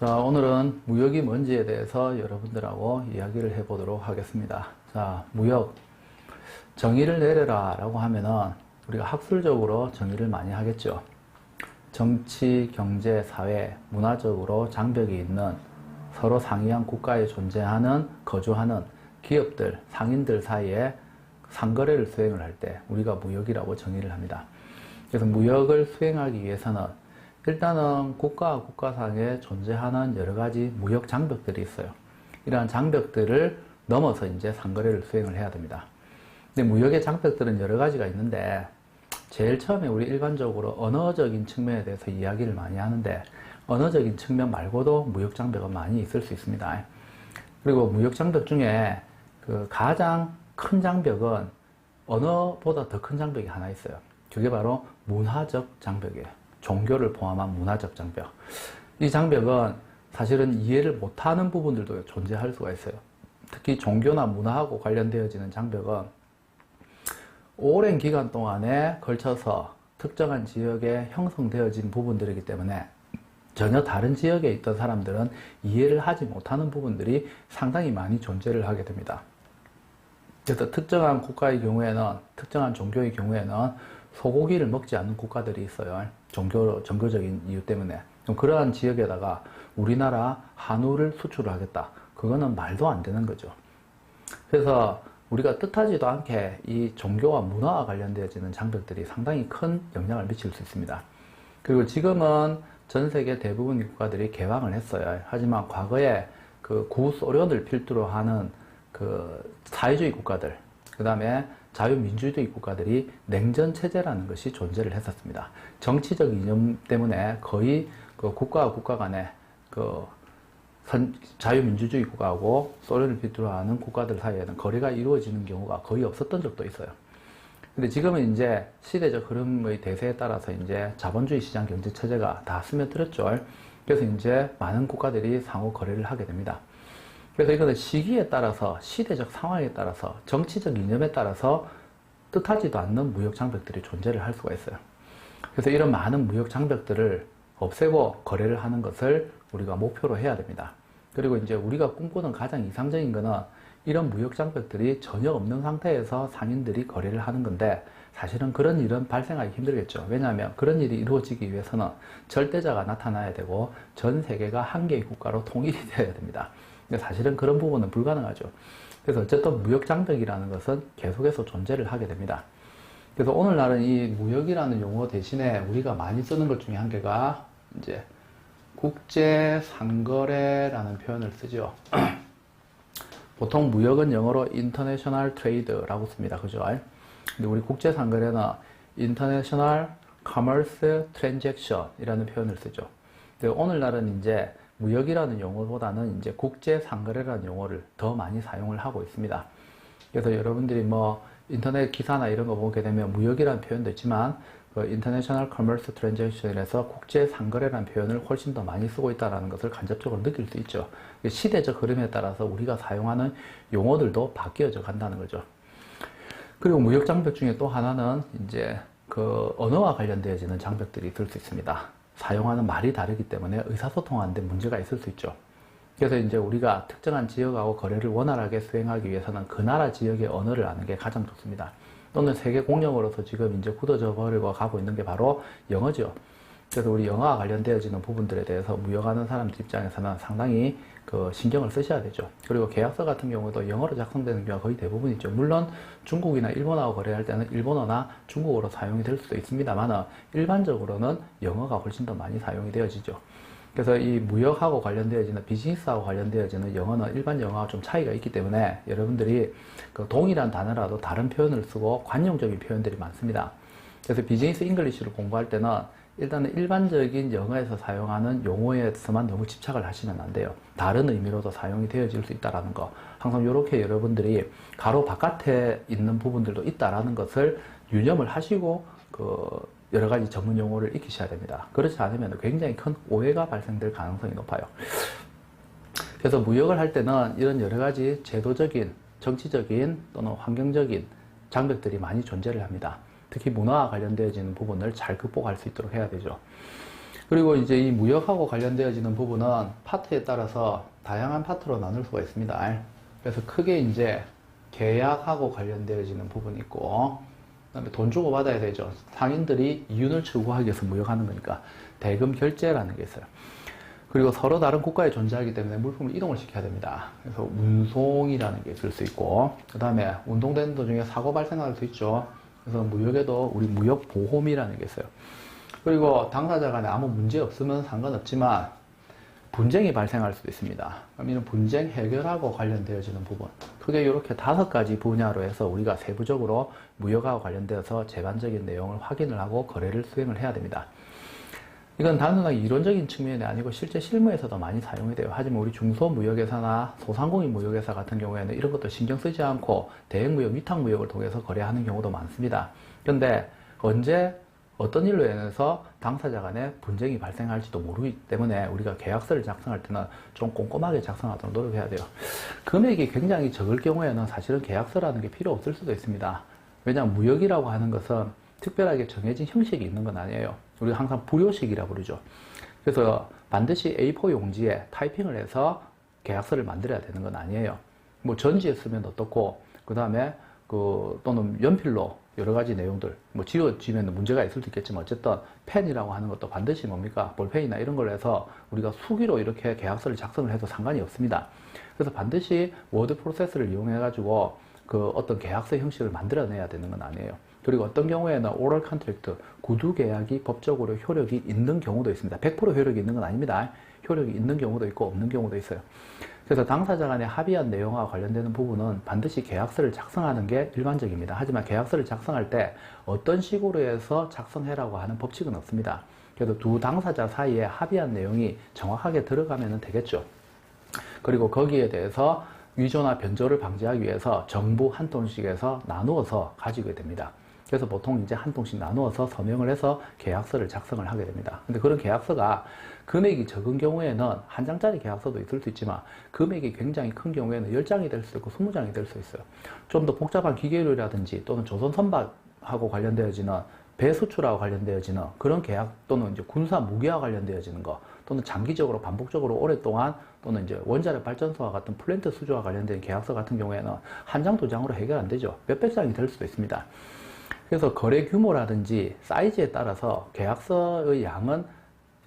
자, 오늘은 무역이 뭔지에 대해서 여러분들하고 이야기를 해보도록 하겠습니다. 자, 무역. 정의를 내려라 라고 하면은 우리가 학술적으로 정의를 많이 하겠죠. 정치, 경제, 사회, 문화적으로 장벽이 있는 서로 상이한 국가에 존재하는, 거주하는 기업들, 상인들 사이에 상거래를 수행을 할 때 우리가 무역이라고 정의를 합니다. 그래서 무역을 수행하기 위해서는 일단은 국가와 국가상에 존재하는 여러 가지 무역 장벽들이 있어요. 이러한 장벽들을 넘어서 이제 상거래를 수행을 해야 됩니다. 근데 무역의 장벽들은 여러 가지가 있는데 제일 처음에 우리 일반적으로 언어적인 측면에 대해서 이야기를 많이 하는데 언어적인 측면 말고도 무역 장벽은 많이 있을 수 있습니다. 그리고 무역 장벽 중에 그 가장 큰 장벽은 언어보다 더 큰 장벽이 하나 있어요. 그게 바로 문화적 장벽이에요. 종교를 포함한 문화적 장벽. 이 장벽은 사실은 이해를 못하는 부분들도 존재할 수가 있어요. 특히 종교나 문화하고 관련되어지는 장벽은 오랜 기간 동안에 걸쳐서 특정한 지역에 형성되어진 부분들이기 때문에 전혀 다른 지역에 있던 사람들은 이해를 하지 못하는 부분들이 상당히 많이 존재를 하게 됩니다. 그래서 특정한 국가의 경우에는, 특정한 종교의 경우에는 소고기를 먹지 않는 국가들이 있어요. 종교적인 이유 때문에. 그럼 그러한 지역에다가 우리나라 한우를 수출을 하겠다. 그거는 말도 안 되는 거죠. 그래서 우리가 뜻하지도 않게 이 종교와 문화와 관련되어지는 장벽들이 상당히 큰 영향을 미칠 수 있습니다. 그리고 지금은 전 세계 대부분의 국가들이 개방을 했어요. 하지만 과거에 그 구소련을 필두로 하는 그 사회주의 국가들, 그 다음에 자유민주주의 국가들이 냉전체제라는 것이 존재를 했었습니다. 정치적 이념 때문에 거의 그 국가와 국가 간에 그 자유민주주의 국가하고 소련을 필두로 하는 국가들 사이에는 거래가 이루어지는 경우가 거의 없었던 적도 있어요. 근데 지금은 이제 시대적 흐름의 대세에 따라서 이제 자본주의 시장 경제 체제가 다 스며들었죠. 그래서 이제 많은 국가들이 상호 거래를 하게 됩니다. 그래서 이거는 시기에 따라서, 시대적 상황에 따라서, 정치적 이념에 따라서 뜻하지도 않는 무역 장벽들이 존재를 할 수가 있어요. 그래서 이런 많은 무역 장벽들을 없애고 거래를 하는 것을 우리가 목표로 해야 됩니다. 그리고 이제 우리가 꿈꾸는 가장 이상적인 거는 이런 무역 장벽들이 전혀 없는 상태에서 상인들이 거래를 하는 건데 사실은 그런 일은 발생하기 힘들겠죠. 왜냐하면 그런 일이 이루어지기 위해서는 절대자가 나타나야 되고 전 세계가 한 개의 국가로 통일이 되어야 됩니다. 근데 사실은 그런 부분은 불가능하죠. 그래서 어쨌든 무역 장벽이라는 것은 계속해서 존재를 하게 됩니다. 그래서 오늘날은 이 무역이라는 용어 대신에 우리가 많이 쓰는 것 중에 한 개가 이제 국제 상거래라는 표현을 쓰죠. 보통 무역은 영어로 International Trade라고 씁니다. 그죠? 근데 우리 국제 상거래는 International Commerce Transaction 이라는 표현을 쓰죠. 근데 오늘날은 이제 무역이라는 용어보다는 이제 국제 상거래라는 용어를 더 많이 사용을 하고 있습니다. 그래서 여러분들이 뭐 인터넷 기사나 이런 거 보게 되면 무역이라는 표현도 있지만 그 International Commerce Transaction에서 국제 상거래라는 표현을 훨씬 더 많이 쓰고 있다는 것을 간접적으로 느낄 수 있죠. 시대적 흐름에 따라서 우리가 사용하는 용어들도 바뀌어져 간다는 거죠. 그리고 무역 장벽 중에 또 하나는 이제 그 언어와 관련되어지는 장벽들이 있을 수 있습니다. 사용하는 말이 다르기 때문에 의사소통하는데 문제가 있을 수 있죠. 그래서 이제 우리가 특정한 지역하고 거래를 원활하게 수행하기 위해서는 그 나라 지역의 언어를 아는 게 가장 좋습니다. 또는 세계 공용어로서 지금 이제 굳어져 버리고 가고 있는 게 바로 영어죠. 그래서 우리 영어와 관련되어지는 부분들에 대해서 무역하는 사람들 입장에서는 상당히 그 신경을 쓰셔야 되죠. 그리고 계약서 같은 경우도 영어로 작성되는 경우가 거의 대부분이죠. 물론 중국이나 일본하고 거래할 때는 일본어나 중국어로 사용이 될 수도 있습니다만 일반적으로는 영어가 훨씬 더 많이 사용이 되어지죠. 그래서 이 무역하고 관련되어지는 비즈니스하고 관련되어지는 영어는 일반 영어와 좀 차이가 있기 때문에 여러분들이 그 동일한 단어라도 다른 표현을 쓰고 관용적인 표현들이 많습니다. 그래서 비즈니스 잉글리시를 공부할 때는 일단은 일반적인 영어에서 사용하는 용어에서만 너무 집착을 하시면 안 돼요. 다른 의미로도 사용이 되어질 수 있다는 거. 항상 이렇게 여러분들이 가로 바깥에 있는 부분들도 있다는 것을 유념을 하시고 그 여러 가지 전문 용어를 익히셔야 됩니다. 그렇지 않으면 굉장히 큰 오해가 발생될 가능성이 높아요. 그래서 무역을 할 때는 이런 여러 가지 제도적인, 정치적인 또는 환경적인 장벽들이 많이 존재를 합니다. 특히 문화와 관련되어지는 부분을 잘 극복할 수 있도록 해야 되죠. 그리고 이제 이 무역하고 관련되어지는 부분은 파트에 따라서 다양한 파트로 나눌 수가 있습니다. 그래서 크게 이제 계약하고 관련되어지는 부분이 있고, 그다음에 돈 주고 받아야 되죠. 상인들이 이윤을 추구하기 위해서 무역하는 거니까 대금 결제라는 게 있어요. 그리고 서로 다른 국가에 존재하기 때문에 물품을 이동을 시켜야 됩니다. 그래서 운송이라는 게 있을 수 있고, 그 다음에 운동되는 도중에 사고 발생할 수 있죠. 그래서 무역에도 우리 무역보험이라는 게 있어요. 그리고 당사자 간에 아무 문제 없으면 상관없지만 분쟁이 발생할 수도 있습니다. 그럼 이런 분쟁 해결하고 관련되어지는 부분, 크게 이렇게 5가지 분야로 해서 우리가 세부적으로 무역하고 관련되어서 제반적인 내용을 확인을 하고 거래를 수행을 해야 됩니다. 이건 단순하게 이론적인 측면이 아니고 실제 실무에서도 많이 사용이 돼요. 하지만 우리 중소무역회사나 소상공인 무역회사 같은 경우에는 이런 것도 신경 쓰지 않고 대행무역, 위탁무역을 통해서 거래하는 경우도 많습니다. 그런데 언제 어떤 일로 인해서 당사자 간에 분쟁이 발생할지도 모르기 때문에 우리가 계약서를 작성할 때는 좀 꼼꼼하게 작성하도록 노력해야 돼요. 금액이 굉장히 적을 경우에는 사실은 계약서라는 게 필요 없을 수도 있습니다. 왜냐하면 무역이라고 하는 것은 특별하게 정해진 형식이 있는 건 아니에요. 우리가 항상 부요식이라고 부르죠. 그래서 반드시 A4 용지에 타이핑을 해서 계약서를 만들어야 되는 건 아니에요. 뭐 전지에 쓰면 어떻고, 그 다음에 또는 연필로 여러 가지 내용들, 뭐 지워지면 문제가 있을 수 있겠지만 어쨌든 펜이라고 하는 것도 반드시 뭡니까? 볼펜이나 이런 걸 해서 우리가 수기로 이렇게 계약서를 작성을 해도 상관이 없습니다. 그래서 반드시 워드 프로세스를 이용해 가지고 어떤 계약서 형식을 만들어내야 되는 건 아니에요. 그리고 어떤 경우에는 오럴 컨트랙트, 구두 계약이 법적으로 효력이 있는 경우도 있습니다. 100% 효력이 있는 건 아닙니다. 효력이 있는 경우도 있고 없는 경우도 있어요. 그래서 당사자 간에 합의한 내용과 관련되는 부분은 반드시 계약서를 작성하는 게 일반적입니다. 하지만 계약서를 작성할 때 어떤 식으로 해서 작성해라고 하는 법칙은 없습니다. 그래도 두 당사자 사이에 합의한 내용이 정확하게 들어가면 되겠죠. 그리고 거기에 대해서 위조나 변조를 방지하기 위해서 정부 한 통씩에서 나누어서 가지게 됩니다. 그래서 보통 이제 한 통씩 나누어서 서명을 해서 계약서를 작성을 하게 됩니다. 근데 그런 계약서가 금액이 적은 경우에는 한 장짜리 계약서도 있을 수 있지만 금액이 굉장히 큰 경우에는 10장이 될 수도 있고 20장이 될 수 있어요. 좀 더 복잡한 기계류라든지 또는 조선 선박하고 관련되어지는 배 수출하고 관련되어지는 그런 계약, 또는 이제 군사 무기와 관련되어지는 거, 또는 장기적으로 반복적으로 오랫동안, 또는 이제 원자력 발전소와 같은 플랜트 수주와 관련된 계약서 같은 경우에는 한 장, 2장으로 해결 안 되죠. 몇백 장이 될 수도 있습니다. 그래서 거래 규모라든지 사이즈에 따라서 계약서의 양은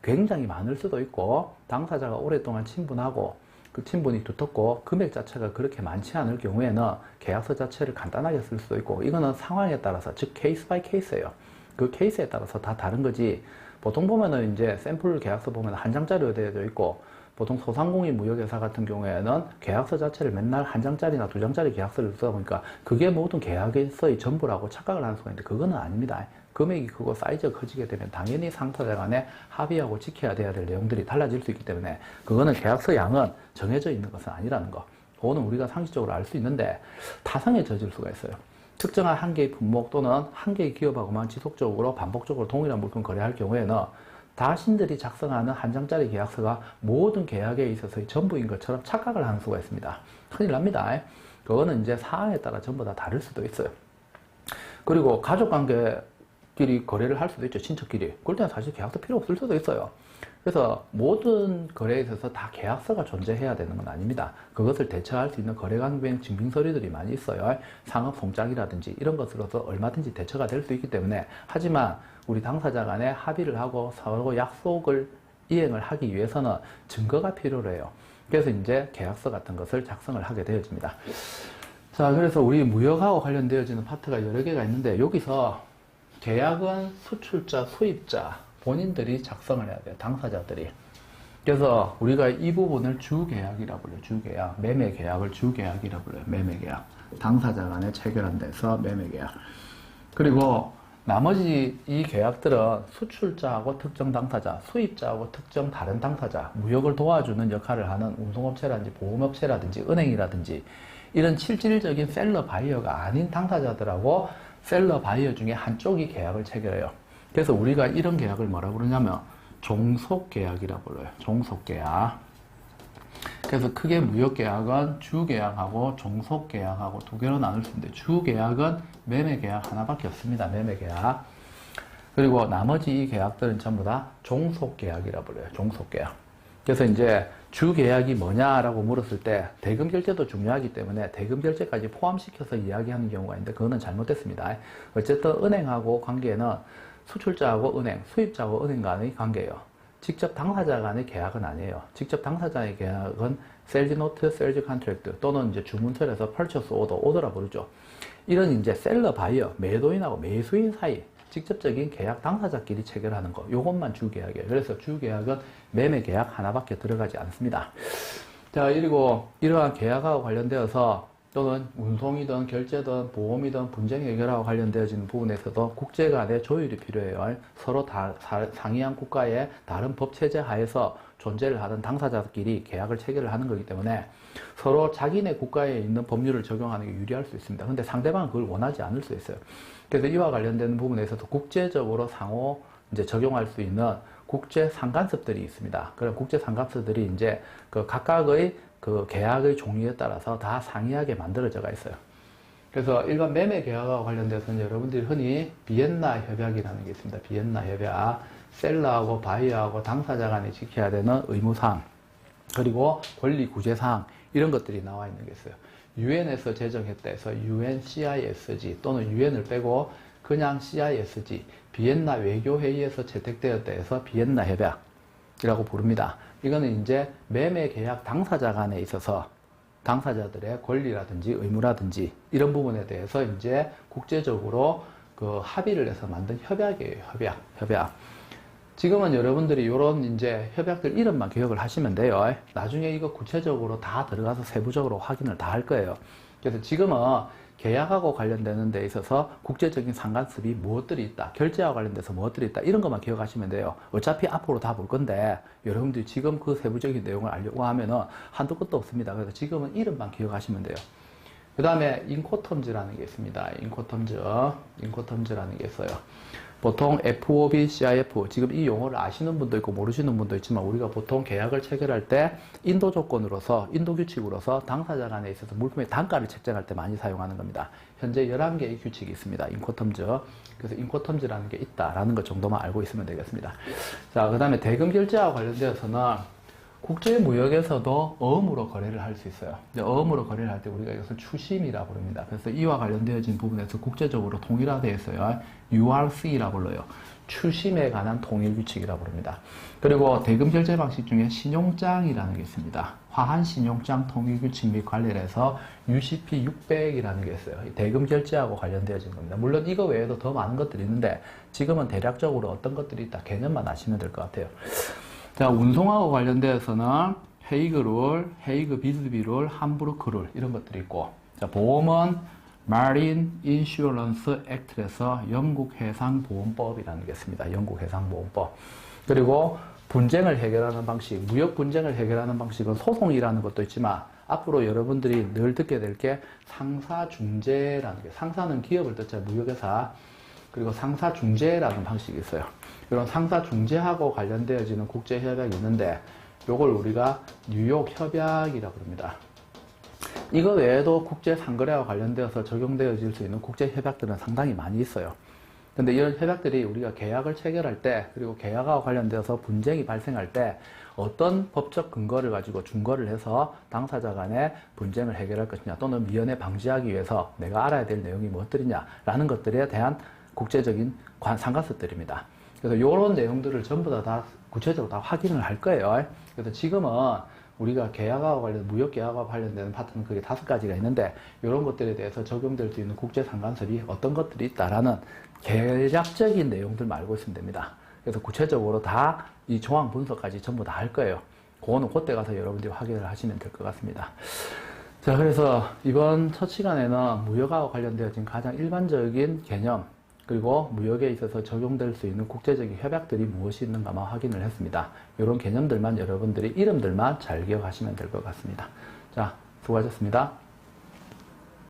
굉장히 많을 수도 있고, 당사자가 오랫동안 친분하고 그 친분이 두텁고 금액 자체가 그렇게 많지 않을 경우에는 계약서 자체를 간단하게 쓸 수도 있고, 이거는 상황에 따라서, 즉 케이스 바이 케이스예요. 그 케이스에 따라서 다 다른 거지. 보통 보면은 이제 샘플 계약서 보면 한 장짜리로 되어 있고, 보통 소상공인 무역회사 같은 경우에는 계약서 자체를 맨날 한 장짜리나 2장짜리 계약서를 쓰다 보니까 그게 모든 계약서의 전부라고 착각을 하는 수가 있는데 그거는 아닙니다. 금액이 크고 사이즈가 커지게 되면 당연히 상사자 간에 합의하고 지켜야 돼야 될 내용들이 달라질 수 있기 때문에 그거는 계약서 양은 정해져 있는 것은 아니라는 거. 그거는 우리가 상식적으로 알 수 있는데 타성에 젖을 수가 있어요. 특정한 한 개의 품목 또는 한 개의 기업하고만 지속적으로 반복적으로 동일한 물품 거래할 경우에는 자신들이 작성하는 한 장짜리 계약서가 모든 계약에 있어서의 전부인 것처럼 착각을 하는 수가 있습니다. 큰일 납니다. 그거는 이제 사항에 따라 전부 다 다를 수도 있어요. 그리고 가족관계끼리 거래를 할 수도 있죠. 친척끼리. 그럴 때는 사실 계약서 필요 없을 수도 있어요. 그래서 모든 거래에 있어서 다 계약서가 존재해야 되는 건 아닙니다. 그것을 대처할 수 있는 거래관계행 증빙서류들이 많이 있어요. 상업 송장이라든지 이런 것으로서 얼마든지 대처가 될 수 있기 때문에, 하지만 우리 당사자 간에 합의를 하고 서로 약속을 이행을 하기 위해서는 증거가 필요로 해요. 그래서 이제 계약서 같은 것을 작성을 하게 되어집니다. 자, 그래서 우리 무역하고 관련되어지는 파트가 여러 개가 있는데, 여기서 계약은 수출자, 수입자 본인들이 작성을 해야 돼요. 당사자들이. 그래서 우리가 이 부분을 주계약이라고 불러요. 주계약. 매매계약을 주계약이라고 불러요. 매매계약. 당사자 간에 체결한 데서 매매계약. 그리고 나머지 이 계약들은 수출자하고 특정 당사자, 수입자하고 특정 다른 당사자, 무역을 도와주는 역할을 하는 운송업체라든지 보험업체라든지 은행이라든지 이런 실질적인 셀러 바이어가 아닌 당사자들하고 셀러 바이어 중에 한쪽이 계약을 체결해요. 그래서 우리가 이런 계약을 뭐라 부르냐면 종속계약이라고 불러요. 종속계약. 그래서 크게 무역계약은 주계약하고 종속계약하고 두 개로 나눌 수 있는데, 주계약은 매매계약 하나밖에 없습니다. 매매계약. 그리고 나머지 이 계약들은 전부 다 종속계약이라 불려요. 종속계약. 그래서 이제 주계약이 뭐냐라고 물었을 때 대금 결제도 중요하기 때문에 대금 결제까지 포함시켜서 이야기하는 경우가 있는데 그거는 잘못됐습니다. 어쨌든 은행하고 관계는 수출자하고 은행, 수입자하고 은행 간의 관계예요. 직접 당사자 간의 계약은 아니에요. 직접 당사자의 계약은 셀즈 노트, 셀즈 컨트랙트 또는 이제 주문서에서 펄처스 오더, 오더라 부르죠. 이런 이제 셀러 바이어, 매도인하고 매수인 사이 직접적인 계약 당사자끼리 체결하는 거, 요것만 주계약이에요. 그래서 주계약은 매매 계약 하나밖에 들어가지 않습니다. 자, 그리고 이러한 계약하고 관련되어서 또는 운송이든 결제든 보험이든 분쟁 해결하고 관련되어지는 부분에서도 국제 간의 조율이 필요해요. 서로 상이한 국가의 다른 법 체제 하에서 존재를 하던 당사자끼리 계약을 체결을 하는 거기 때문에 서로 자기네 국가에 있는 법률을 적용하는 게 유리할 수 있습니다. 근데 상대방은 그걸 원하지 않을 수 있어요. 그래서 이와 관련되는 부분에서도 국제적으로 상호 이제 적용할 수 있는 국제 상간섭들이 있습니다. 그런 국제 상간섭들이 이제 그 각각의 그 계약의 종류에 따라서 다 상이하게 만들어져가 있어요. 그래서 일반 매매 계약하고 관련돼서는 여러분들이 흔히 비엔나 협약이라는 게 있습니다. 비엔나 협약, 셀러하고 바이어하고 당사자 간에 지켜야 되는 의무사항, 그리고 권리 구제사항 이런 것들이 나와 있는 게 있어요. 유엔에서 제정했다 해서 UNCISG 또는 유엔을 빼고 그냥 CISG, 비엔나 외교회의에서 채택되었다 해서 비엔나 협약이라고 부릅니다. 이거는 이제 매매 계약 당사자 간에 있어서 당사자들의 권리라든지 의무라든지 이런 부분에 대해서 이제 국제적으로 그 합의를 해서 만든 협약이에요. 협약. 지금은 여러분들이 이런 이제 협약들 이름만 기억을 하시면 돼요. 나중에 이거 구체적으로 다 들어가서 세부적으로 확인을 다 할 거예요. 그래서 지금은 계약하고 관련되는 데 있어서 국제적인 상간섭이 무엇들이 있다, 결제하고 관련돼서 무엇들이 있다, 이런 것만 기억하시면 돼요. 어차피 앞으로 다 볼 건데 여러분들이 지금 그 세부적인 내용을 알려고 하면은 한도 끝도 없습니다. 그래서 지금은 이름만 기억하시면 돼요. 그 다음에 인코텀즈라는 게 있습니다. 인코텀즈라는 게 있어요. 보통 FOB, CIF, 지금 이 용어를 아시는 분도 있고 모르시는 분도 있지만 우리가 보통 계약을 체결할 때 인도 조건으로서, 인도 규칙으로서 당사자 간에 있어서 물품의 단가를 책정할 때 많이 사용하는 겁니다. 현재 11개의 규칙이 있습니다. 인코텀즈. 그래서 인코텀즈라는 게 있다라는 것 정도만 알고 있으면 되겠습니다. 자, 그 다음에 대금 결제와 관련되어서는 국제무역에서도 어음으로 거래를 할 수 있어요. 어음으로 거래를 할 때 우리가 이것을 추심이라고 부릅니다. 그래서 이와 관련되어진 부분에서 국제적으로 통일화되어 있어요. URC라고 불러요. 추심에 관한 통일 규칙이라고 부릅니다. 그리고 대금 결제 방식 중에 신용장이라는 게 있습니다. 화한 신용장 통일 규칙 및 관련해서 UCP 600이라는 게 있어요. 대금 결제하고 관련되어진 겁니다. 물론 이거 외에도 더 많은 것들이 있는데 지금은 대략적으로 어떤 것들이 있다 개념만 아시면 될 것 같아요. 자, 운송하고 관련되어서는 헤이그 룰, 헤이그 비즈비 룰, 함부르크 룰 이런 것들이 있고, 자, 보험은 Marine Insurance Act에서 영국 해상보험법이라는 게 있습니다. 영국 해상보험법. 그리고 분쟁을 해결하는 방식, 무역 분쟁을 해결하는 방식은 소송이라는 것도 있지만 앞으로 여러분들이 늘 듣게 될 게 상사중재라는 게, 상사는 기업을 뜻해 무역회사, 그리고 상사중재라는 방식이 있어요. 이런 상사중재하고 관련되어지는 국제협약이 있는데 요걸 우리가 뉴욕협약이라고 합니다. 이거 외에도 국제상거래와 관련되어서 적용되어질 수 있는 국제협약들은 상당히 많이 있어요. 근데 이런 협약들이 우리가 계약을 체결할 때, 그리고 계약과 관련되어서 분쟁이 발생할 때 어떤 법적 근거를 가지고 준거를 해서 당사자 간의 분쟁을 해결할 것이냐, 또는 미연에 방지하기 위해서 내가 알아야 될 내용이 무엇들이냐라는 것들에 대한 국제적인 상관습들입니다. 그래서 이런 내용들을 전부 다 구체적으로 다 확인을 할 거예요. 그래서 지금은 우리가 계약과 관련, 무역 계약과 관련되는 파트는 그게 5가지가 있는데 이런 것들에 대해서 적용될 수 있는 국제 상관섭이 어떤 것들이 있다라는 개략적인 내용들만 알고 있으면 됩니다. 그래서 구체적으로 다 이 조항 분석까지 전부 다 할 거예요. 그거는 그때 가서 여러분들이 확인을 하시면 될 것 같습니다. 자, 그래서 이번 첫 시간에는 무역과 관련되어진 가장 일반적인 개념, 그리고 무역에 있어서 적용될 수 있는 국제적인 협약들이 무엇이 있는가만 확인을 했습니다. 이런 개념들만 여러분들이 이름들만 잘 기억하시면 될 것 같습니다. 자, 수고하셨습니다.